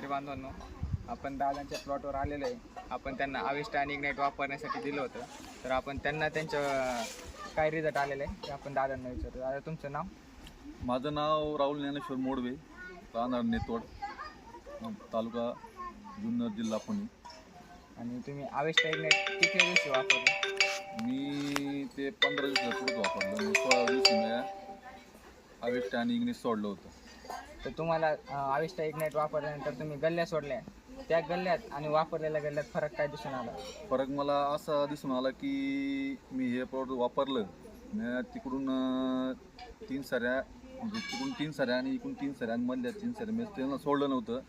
शेतकरी बांधवांनो, आपण दादांच्या प्लॉटवर आलेलो आहे. आपण त्यांना अविष्ट आणि इग्नाइट वापरण्यासाठी दिलं होतं. तर आपण त्यांना त्यांचं काय रिझल्ट आलेलं आहे ते आपण दादांना विचारतो. दादा, तुमचं नाव? माझं नाव राहुल ज्ञानेश्वर मोडवे, राहणार नेतवड, तालुका जुन्नर, जिल्हा पुणे. आणि तुम्ही अविष्ट इग्नाइट किती दिवशी वापरलं? मी ते 15 दिवसापूर्वी वापरलं. 16 दिवशी मी अविष्ट आणि इग्निस सोडलं होतं. तर तुम्हाला अविष्ट इग्नाइट वापरल्यानंतर तुम्ही गल्ल्या सोडल्या, त्या गल्ल्यात आणि वापरलेल्या गल्ल्यात फरक काय दिसून आला? फरक मला असा दिसून आला की मी हे प्रोडक्ट वापरलं, मी तिकडून 3 साऱ्या, म्हणजे तिकडून 3 साऱ्या आणि इकडून 3 साऱ्या आणि मधल्या 3 साऱ्या मी त्यांना सोडलं नव्हतं.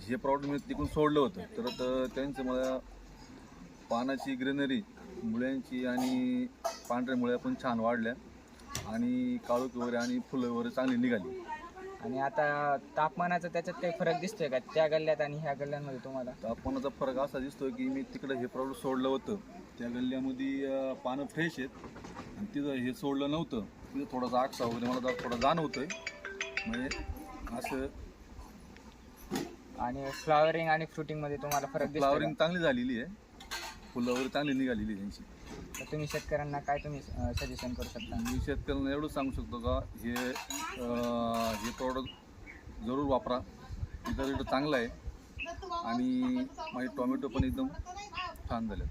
हे प्रॉडक्ट मी तिकडून सोडलं होतं. तर त्यांचं मला पानाची ग्रीनरी, मुळ्यांची आणि पांढऱ्या मुळ्या पण छान वाढल्या आणि काळोख वगैरे आणि फुलं वगैरे चांगली निघाली. आणि आता तापमानाचा त्याच्यात काही फरक दिसतोय का त्या गल्ल्यात आणि ह्या गल्ल्यांमध्ये तुम्हाला? तापमानाचा फरक असा दिसतोय की मी तिकडं हे प्रॉडक्ट सोडलं होतं, त्या गल्ल्यामध्ये पानं फ्रेश आहेत आणि तिथं हे सोडलं नव्हतं, तिथं थोडासा आकसा वगैरे मला थोडा जाणवतोय. म्हणजे असं. आणि फ्लॉवरिंग आणि फ्रुटिंगमध्ये तुम्हाला फरक दिसतोय का? फ्लॉवरिंग चांगली झालेली आहे, फुलं वगैरे चांगली निघालेली आहे त्यांची. तर तुम्ही शेतकऱ्यांना काय तुम्ही सजेशन करू शकता? मी शेतकऱ्यांना एवढं सांगू शकतो का हे प्रॉडक्ट जरूर वापरा. रिझल्ट चांगला आहे आणि माझे टोमॅटो पण एकदम छान झाले.